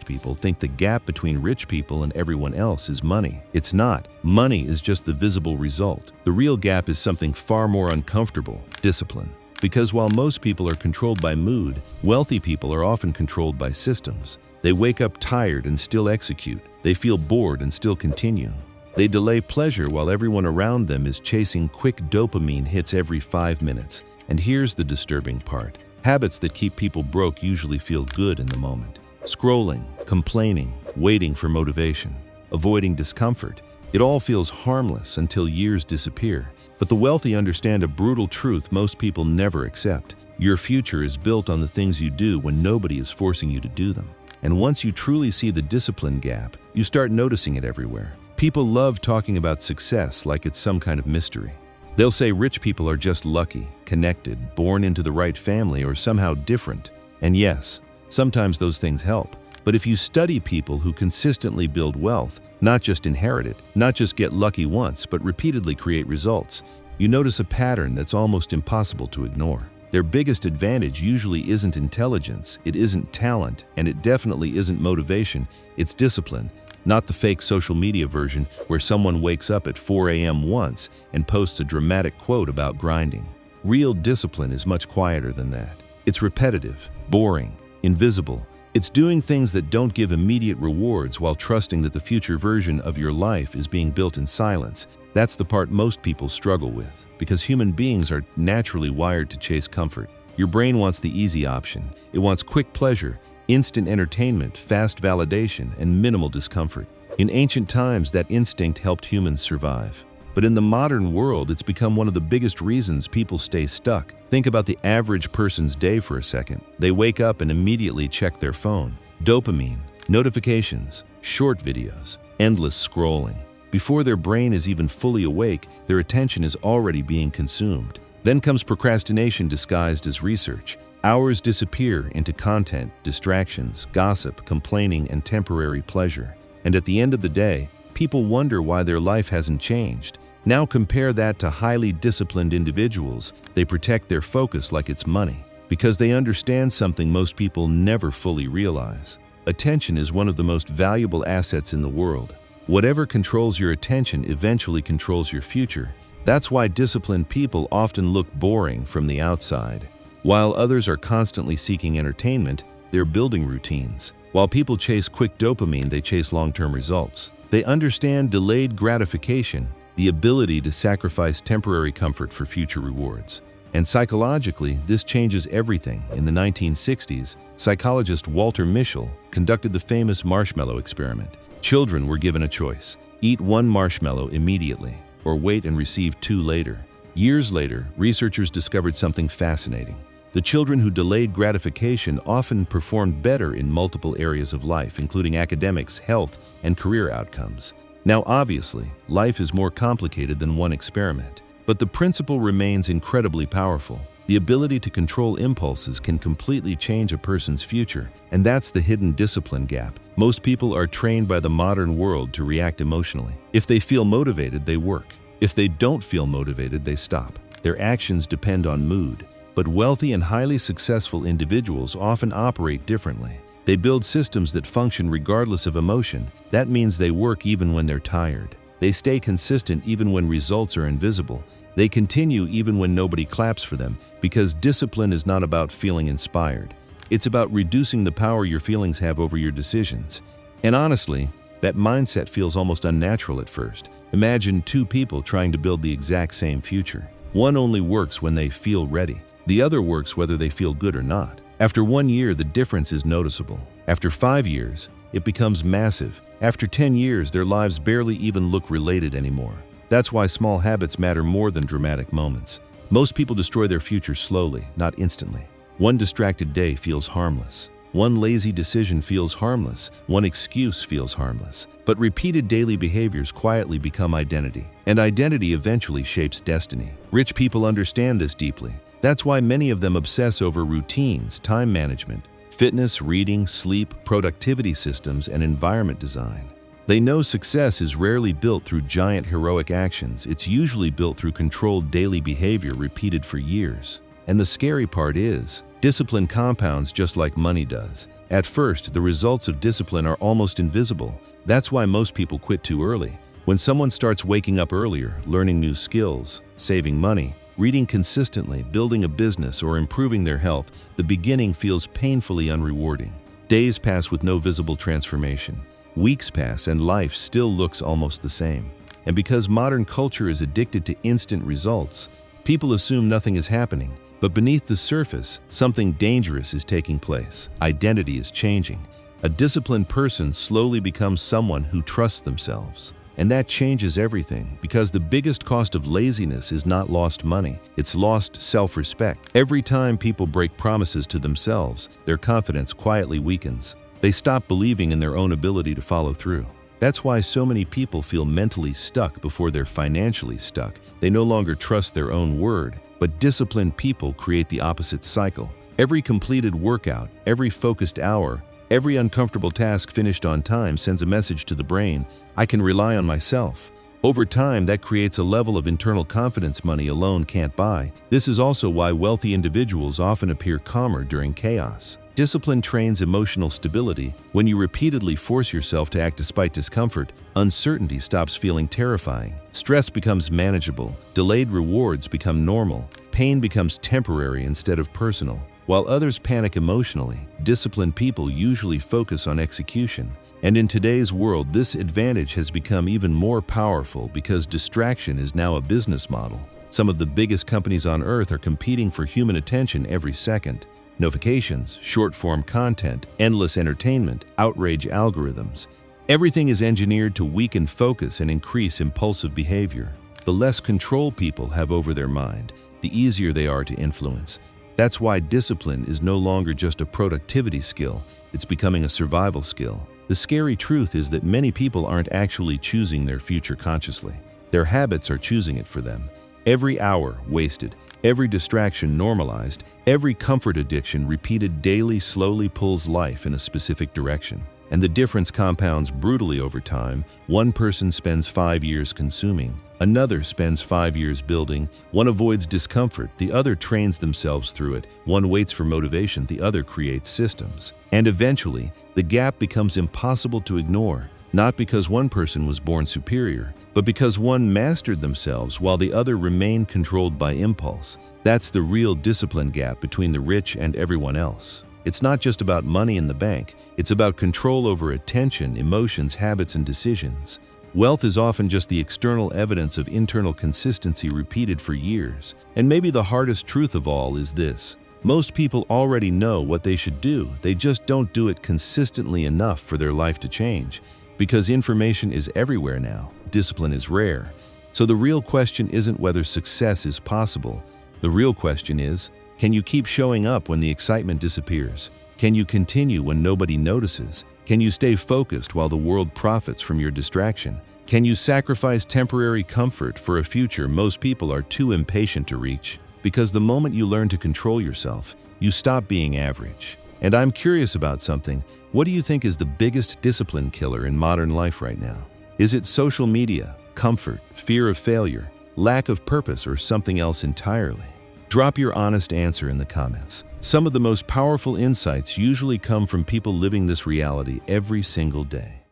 most people think the gap between rich people and everyone else is money. It's not. Money is just the visible result. The real gap is something far more uncomfortable: discipline. Because while most people are controlled by mood, wealthy people are often controlled by systems. They wake up tired and still execute. They feel bored and still continue. They delay pleasure while everyone around them is chasing quick dopamine hits every 5 minutes. And here's the disturbing part. Habits that keep people broke usually feel good in the moment. Scrolling, complaining, waiting for motivation, avoiding discomfort. It all feels harmless until years disappear. But the wealthy understand a brutal truth most people never accept. Your future is built on the things you do when nobody is forcing you to do them. And once you truly see the discipline gap, you start noticing it everywhere. People love talking about success like it's some kind of mystery. They'll say rich people are just lucky, connected, born into the right family, or somehow different. And yes, sometimes those things help. But if you study people who consistently build wealth, not just inherit it, not just get lucky once, but repeatedly create results, you notice a pattern that's almost impossible to ignore. Their biggest advantage usually isn't intelligence, it isn't talent, and it definitely isn't motivation, it's discipline. Not the fake social media version where someone wakes up at 4 a.m. once and posts a dramatic quote about grinding. Real discipline is much quieter than that. It's repetitive, boring, invisible. It's doing things that don't give immediate rewards while trusting that the future version of your life is being built in silence. That's the part most people struggle with, because human beings are naturally wired to chase comfort. Your brain wants the easy option. It wants quick pleasure, instant entertainment, fast validation, and minimal discomfort. In ancient times, that instinct helped humans survive. But in the modern world, it's become one of the biggest reasons people stay stuck. Think about the average person's day for a second. They wake up and immediately check their phone. Dopamine, notifications, short videos, endless scrolling. Before their brain is even fully awake, their attention is already being consumed. Then comes procrastination disguised as research. Hours disappear into content, distractions, gossip, complaining, and temporary pleasure. And at the end of the day, people wonder why their life hasn't changed. Now compare that to highly disciplined individuals. They protect their focus like it's money, because they understand something most people never fully realize. Attention is one of the most valuable assets in the world. Whatever controls your attention eventually controls your future. That's why disciplined people often look boring from the outside. While others are constantly seeking entertainment, they're building routines. While people chase quick dopamine, they chase long-term results. They understand delayed gratification, the ability to sacrifice temporary comfort for future rewards. And psychologically, this changes everything. In the 1960s, psychologist Walter Mischel conducted the famous marshmallow experiment. Children were given a choice: eat 1 marshmallow immediately, or wait and receive 2 later. Years later, researchers discovered something fascinating. The children who delayed gratification often performed better in multiple areas of life, including academics, health, and career outcomes. Now, obviously, life is more complicated than one experiment, but the principle remains incredibly powerful. The ability to control impulses can completely change a person's future, and that's the hidden discipline gap. Most people are trained by the modern world to react emotionally. If they feel motivated, they work. If they don't feel motivated, they stop. Their actions depend on mood. But wealthy and highly successful individuals often operate differently. They build systems that function regardless of emotion. That means they work even when they're tired. They stay consistent even when results are invisible. They continue even when nobody claps for them, because discipline is not about feeling inspired. It's about reducing the power your feelings have over your decisions. And honestly, that mindset feels almost unnatural at first. Imagine 2 people trying to build the exact same future. One only works when they feel ready. The other works whether they feel good or not. After 1 year, the difference is noticeable. After 5 years, it becomes massive. After 10 years, their lives barely even look related anymore. That's why small habits matter more than dramatic moments. Most people destroy their future slowly, not instantly. One distracted day feels harmless. One lazy decision feels harmless. One excuse feels harmless. But repeated daily behaviors quietly become identity. And identity eventually shapes destiny. Rich people understand this deeply. That's why many of them obsess over routines, time management, fitness, reading, sleep, productivity systems, and environment design. They know success is rarely built through giant heroic actions. It's usually built through controlled daily behavior repeated for years. And the scary part is, Discipline compounds just like money does. At first, the results of discipline are almost invisible. That's why most people quit too early. When someone starts waking up earlier, learning new skills, saving money, reading consistently, building a business, or improving their health, the beginning feels painfully unrewarding. Days pass with no visible transformation. Weeks pass and life still looks almost the same. And because modern culture is addicted to instant results, people assume nothing is happening. But beneath the surface, something dangerous is taking place. Identity is changing. A disciplined person slowly becomes someone who trusts themselves. And that changes everything, because the biggest cost of laziness is not lost money, it's lost self-respect. Every time people break promises to themselves, their confidence quietly weakens. They stop believing in their own ability to follow through. That's why so many people feel mentally stuck before they're financially stuck. They no longer trust their own word, but disciplined people create the opposite cycle. Every completed workout, every focused hour, every uncomfortable task finished on time sends a message to the brain, I can rely on myself. Over time, that creates a level of internal confidence money alone can't buy. This is also why wealthy individuals often appear calmer during chaos. Discipline trains emotional stability. When you repeatedly force yourself to act despite discomfort, uncertainty stops feeling terrifying. Stress becomes manageable. Delayed rewards become normal. Pain becomes temporary instead of personal. While others panic emotionally, disciplined people usually focus on execution. And in today's world, this advantage has become even more powerful because distraction is now a business model. Some of the biggest companies on earth are competing for human attention every second. Notifications, short-form content, endless entertainment, outrage algorithms. Everything is engineered to weaken focus and increase impulsive behavior. The less control people have over their mind, the easier they are to influence. That's why discipline is no longer just a productivity skill, it's becoming a survival skill. The scary truth is that many people aren't actually choosing their future consciously. Their habits are choosing it for them. Every hour wasted, every distraction normalized, every comfort addiction repeated daily slowly pulls life in a specific direction. And the difference compounds brutally over time. One person spends 5 years consuming, another spends 5 years building. One avoids discomfort, the other trains themselves through it. One waits for motivation, the other creates systems. And eventually, the gap becomes impossible to ignore, not because one person was born superior, but because one mastered themselves while the other remained controlled by impulse. That's the real discipline gap between the rich and everyone else. It's not just about money in the bank, it's about control over attention, emotions, habits, and decisions. Wealth is often just the external evidence of internal consistency repeated for years. And maybe the hardest truth of all is this: most people already know what they should do, they just don't do it consistently enough for their life to change. Because information is everywhere now, discipline is rare. So the real question isn't whether success is possible. The real question is, can you keep showing up when the excitement disappears? Can you continue when nobody notices? Can you stay focused while the world profits from your distraction? Can you sacrifice temporary comfort for a future most people are too impatient to reach? Because the moment you learn to control yourself, you stop being average. And I'm curious about something. What do you think is the biggest discipline killer in modern life right now? Is it social media, comfort, fear of failure, lack of purpose, or something else entirely? Drop your honest answer in the comments. Some of the most powerful insights usually come from people living this reality every single day.